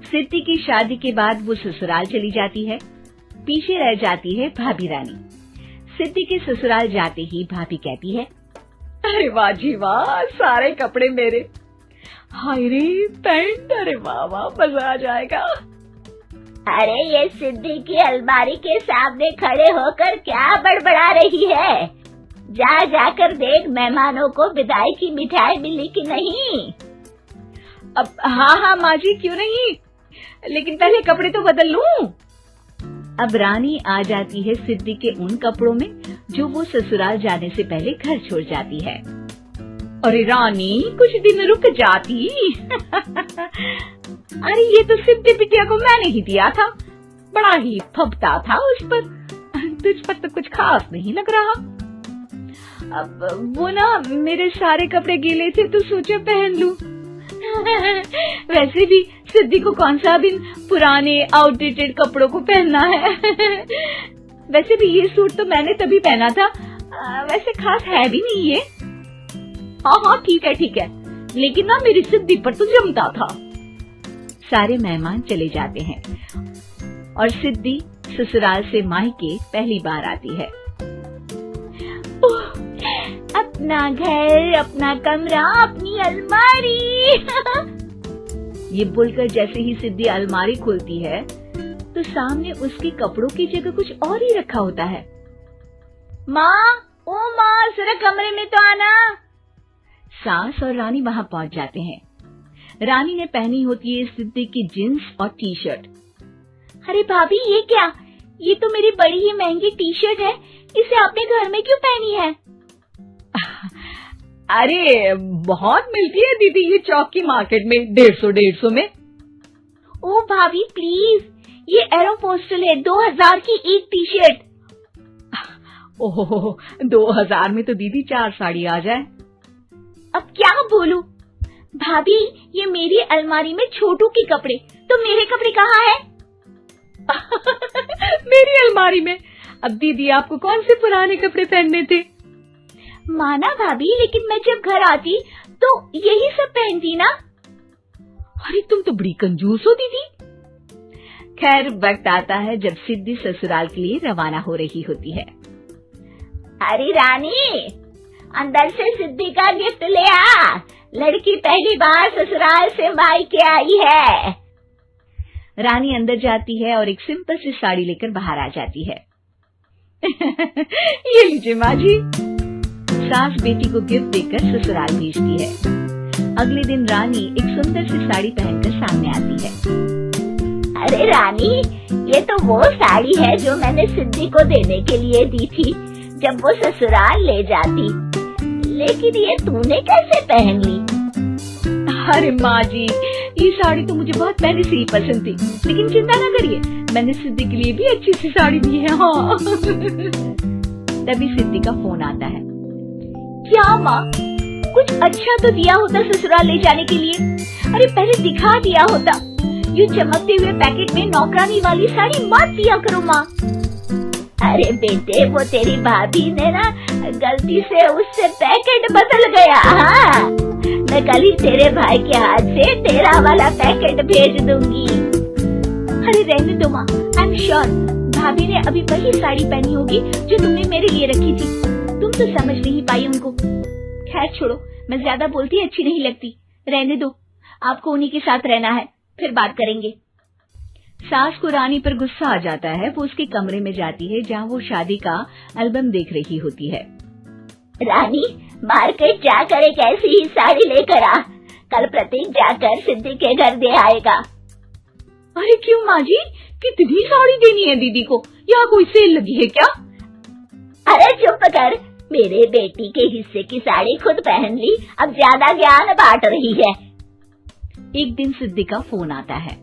सिद्धि की शादी के बाद वो ससुराल चली जाती है। पीछे रह जाती है भाभी रानी। सिद्धि के ससुराल जाते ही भाभी कहती है, अरे वाह जी वाह, सारे कपड़े मेरे। हाय रे पैंट, अरे वाह वाह, मजा आ जाएगा। अरे ये सिद्धि की अलमारी के सामने खड़े होकर क्या बड़बड़ा रही है? जाकर देख मेहमानों को विदाई की मिठाई मिली कि नहीं। अब हाँ माँ जी, क्यों नहीं, लेकिन पहले कपड़े तो बदल लूं। अब रानी आ जाती है सिद्धि के उन कपड़ों में जो वो ससुराल जाने से पहले घर छोड़ जाती है। अरे रानी, कुछ दिन रुक जाती। अरे ये तो सिद्धि बिटिया को मैंने ही दिया था, बड़ा ही फबता था उस पर, तुझ पर तो कुछ खास नहीं लग रहा। अब वो ना मेरे सारे कपड़े गीले थे तो सोचा पहन लूं। वैसे भी सिद्धि को कौन सा दिन पुराने आउटडेटेड कपड़ों को पहनना है। वैसे भी ये सूट तो मैंने तभी पहना था, वैसे खास है भी नहीं ये। हाँ ठीक है, लेकिन ना मेरी सिद्धि पर तो जमता था। सारे मेहमान चले जाते हैं और सिद्धि ससुराल से मायके पहली बार आती है। अपना घर, अपना कमरा, अपनी अलमारी। ये बोलकर जैसे ही सिद्धि अलमारी खोलती है तो सामने उसके कपड़ों की जगह कुछ और ही रखा होता है। माँ, जरा कमरे में तो आना। सास और रानी वहाँ पहुँच जाते हैं। रानी ने पहनी होती है सिद्धि की जींस और टी शर्ट। अरे भाभी, ये क्या? ये तो मेरी बड़ी ही महंगी टी शर्ट है, इसे आपने घर में क्यों पहनी है? अरे बहुत मिलती है दीदी ये चौक की मार्केट में, 150 में। ओ भाभी प्लीज, ये एरोपोस्टल है, 2000 की एक टी शर्ट। ओह 2000 में तो दीदी 4 साड़ी आ जाए। अब क्या बोलूं? भाभी, ये मेरी अलमारी में छोटू के कपड़े, तो मेरे कपड़े कहाँ हैं? मेरी अलमारी में। अब दीदी आपको कौन से पुराने कपड़े पहनने थे? माना भाभी, लेकिन मैं जब घर आती तो यही सब पहनती ना। अरे तुम तो बड़ी कंजूस हो दीदी। खैर वक्त आता है जब सिद्धि ससुराल के लिए रवाना हो रही होती है। अरे रानी, अंदर से सिद्धि का गिफ्ट ले आ, लड़की पहली बार ससुराल से मायके आई है। रानी अंदर जाती है और एक सिंपल सी साड़ी लेकर बाहर आ जाती है। ये लीजिए माँ जी। सास बेटी को गिफ्ट देकर ससुराल भेजती है। अगले दिन रानी एक सुंदर सी साड़ी पहनकर सामने आती है। अरे रानी, ये तो वो साड़ी है जो मैंने सिद्धि को देने के लिए दी थी जब वो ससुराल ले जाती, लेकिन ये तूने कैसे पहन ली? अरे माँ जी, ये साड़ी तो मुझे बहुत पहले से ही पसंद थी, लेकिन चिंता न करिए, मैंने सिद्धि के लिए भी अच्छी सी साड़ी दी है। हाँ। तभी सिद्धि का फोन आता है। क्या माँ, कुछ अच्छा तो दिया होता ससुराल ले जाने के लिए। अरे पहले दिखा दिया होता। ये चमकते हुए पैकेट में नौकरानी वाली साड़ी मत दिया करो माँ। अरे बेटे, वो तेरी भाभी ने ना गलती से उससे पैकेट बदल गया। हाँ, मैं कल ही तेरे भाई के हाथ से तेरा वाला पैकेट भेज दूंगी। अरे रहने दो माँ, आई एम श्योर भाभी ने अभी वही साड़ी पहनी होगी जो तुमने मेरे लिए रखी थी। तुम तो समझ नहीं पाई उनको। खैर छोड़ो, मैं ज्यादा बोलती अच्छी नहीं लगती, रहने दो, आपको उन्हीं के साथ रहना है, फिर बात करेंगे। सास को रानी पर गुस्सा आ जाता है। वो उसके कमरे में जाती है जहाँ वो शादी का एल्बम देख रही होती है। रानी, मार्केट जाकर एक ऐसी ही साड़ी लेकर आ, कल प्रतीक जाकर सिद्धि के घर दे आएगा। अरे क्यों माँ जी, कितनी साड़ी देनी है दीदी को? यहाँ कोई सेल लगी है क्या? अरे चुप कर, मेरे बेटी के हिस्से की साड़ी खुद पहन ली, अब ज्यादा ज्ञान बांट रही है। एक दिन सिद्धि का फोन आता है।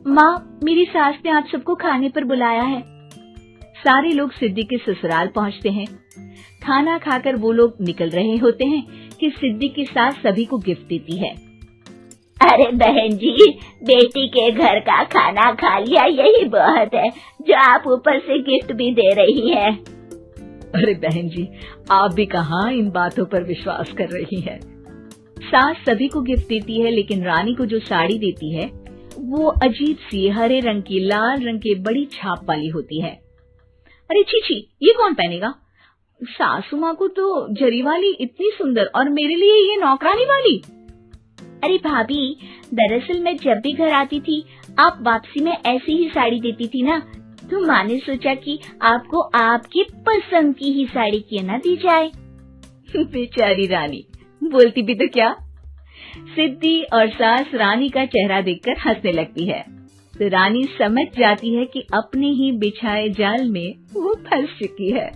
माँ, मेरी सास ने आप सबको खाने पर बुलाया है। सारे लोग सिद्धि के ससुराल पहुँचते हैं। खाना खाकर वो लोग निकल रहे होते हैं कि सिद्धि की सास सभी को गिफ्ट देती है। अरे बहन जी, बेटी के घर का खाना खा लिया, यही बहुत है जो आप ऊपर से गिफ्ट भी दे रही है। अरे बहन जी, आप भी कहाँ इन बातों पर विश्वास कर रही है। सास सभी को गिफ्ट देती है, लेकिन रानी को जो साड़ी देती है वो अजीब सी हरे रंग की लाल रंग के बड़ी छाप वाली होती है। अरे छी, ये कौन पहनेगा? सासू माँ को तो जरी वाली इतनी सुंदर, और मेरे लिए ये नौकरानी वाली। अरे भाभी, दरअसल मैं जब भी घर आती थी आप वापसी में ऐसी ही साड़ी देती थी ना, तो माँ ने सोचा कि आपको आपकी पसंद की ही साड़ी क्यों ना दी जाए। बेचारी रानी, बोलती भी तो क्या। सिद्धि और सास रानी का चेहरा देखकर हंसने लगती है, तो रानी समझ जाती है कि अपने ही बिछाए जाल में वो फंस चुकी है।